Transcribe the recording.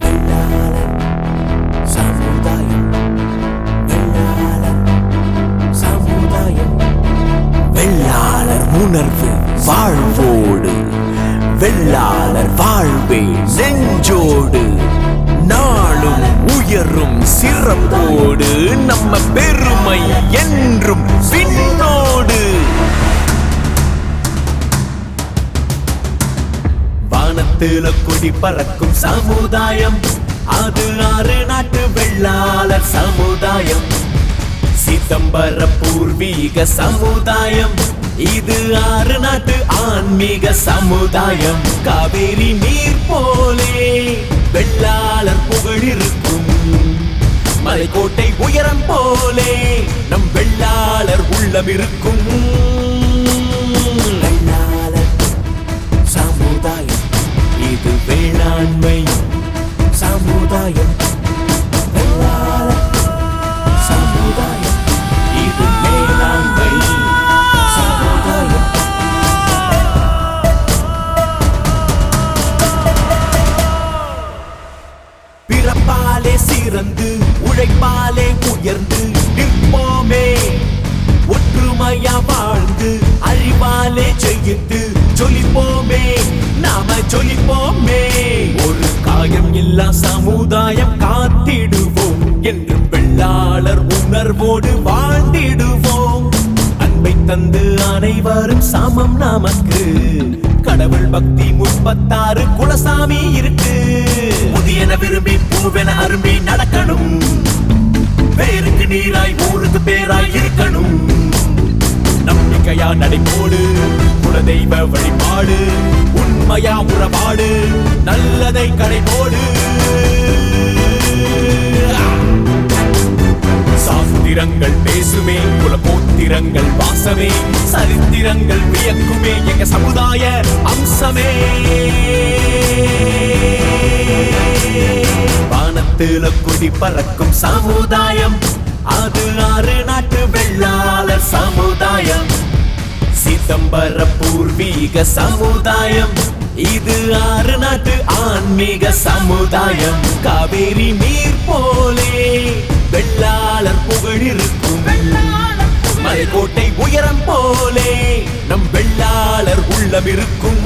வெள்ளாளர் சமுதாயம் வெள்ளாளர் சமுதாயம் வெள்ளாளர் உணர்வு வாழ்வோடு வெள்ளாளர் வாழ்வே நெஞ்சோடு நாளும் உயரும் சிறப்போடு நம்ம பெருமை என்றும் விண்ணோடு வானத்துல கொடி பறக்கும் சமுதாயம் அது 6 நாட்டு வெள்ளாளர் சமுதாயம் சிதம்பர பூர்வீக சமுதாயம் இது 6 நாட்டு ஆன்மீக சமுதாயம் காவேரி நீர் போலே வெள்ளாளர் புகழிருக்கும் மலைக்கோட்டை உயரம் போலே நம் வெள்ளாளர் உள்ளம் இருக்கும் வெள்ளாளர் சமுதாயம் இது வேளாண்மை சமுதாயம் வெள்ளாளர் சமுதாயம் இது வேளாண்மை சமுதாயம் பிறப்பாலே சிறந்து உழைப்பாலே உயர்ந்து நிற்போமே ஒற்றுமையா வாழ்ந்து அறிவாலே ஜெயித்து ஜொலிப்போமே நாம ஜொலிப்போமே ஒரு காயம் இல்லா சமுதாயம் காத்திடுவோம் என்றும் வெள்ளாளர் உணர்வோடு வாழ்ந்திடுவோம் அன்பை தந்து அனைவரும் சமம் நமக்கு கடவுள் பக்தி 36 குலசாமி இருக்கு புதியன விரும்பி பூவென அரும்பி நடக்கணும் பேருக்கு நீராய் ஊருக்கு பேராய் இருக்கணும் நம்பிக்கையா நடைபோடு குலதெய்வ வழிபாடு உண்மையா உறவாடு நல்லதை கடைபோடு சாஸ்திரங்கள் பேசுமே குலபோத்திரங்கள் வாசமே சரித்திரங்கள் வியக்குமே எங்க சமுதாய அம்சமே வானத்துல கொடி பறக்கும் சமுதாயம் அது 6 நாட்டு வெள்ளாளர் சமுதாயம் சிதம்பர பூர்வீக சமுதாயம் இது 6 நாட்டு ஆன்மீக சமுதாயம் காவேரி நீர் போலே வெள்ளாளர் புகழிருக்கும் மலைக்கோட்டை உயரம் போலே நம் வெள்ளாளர் உள்ளம் இருக்கும்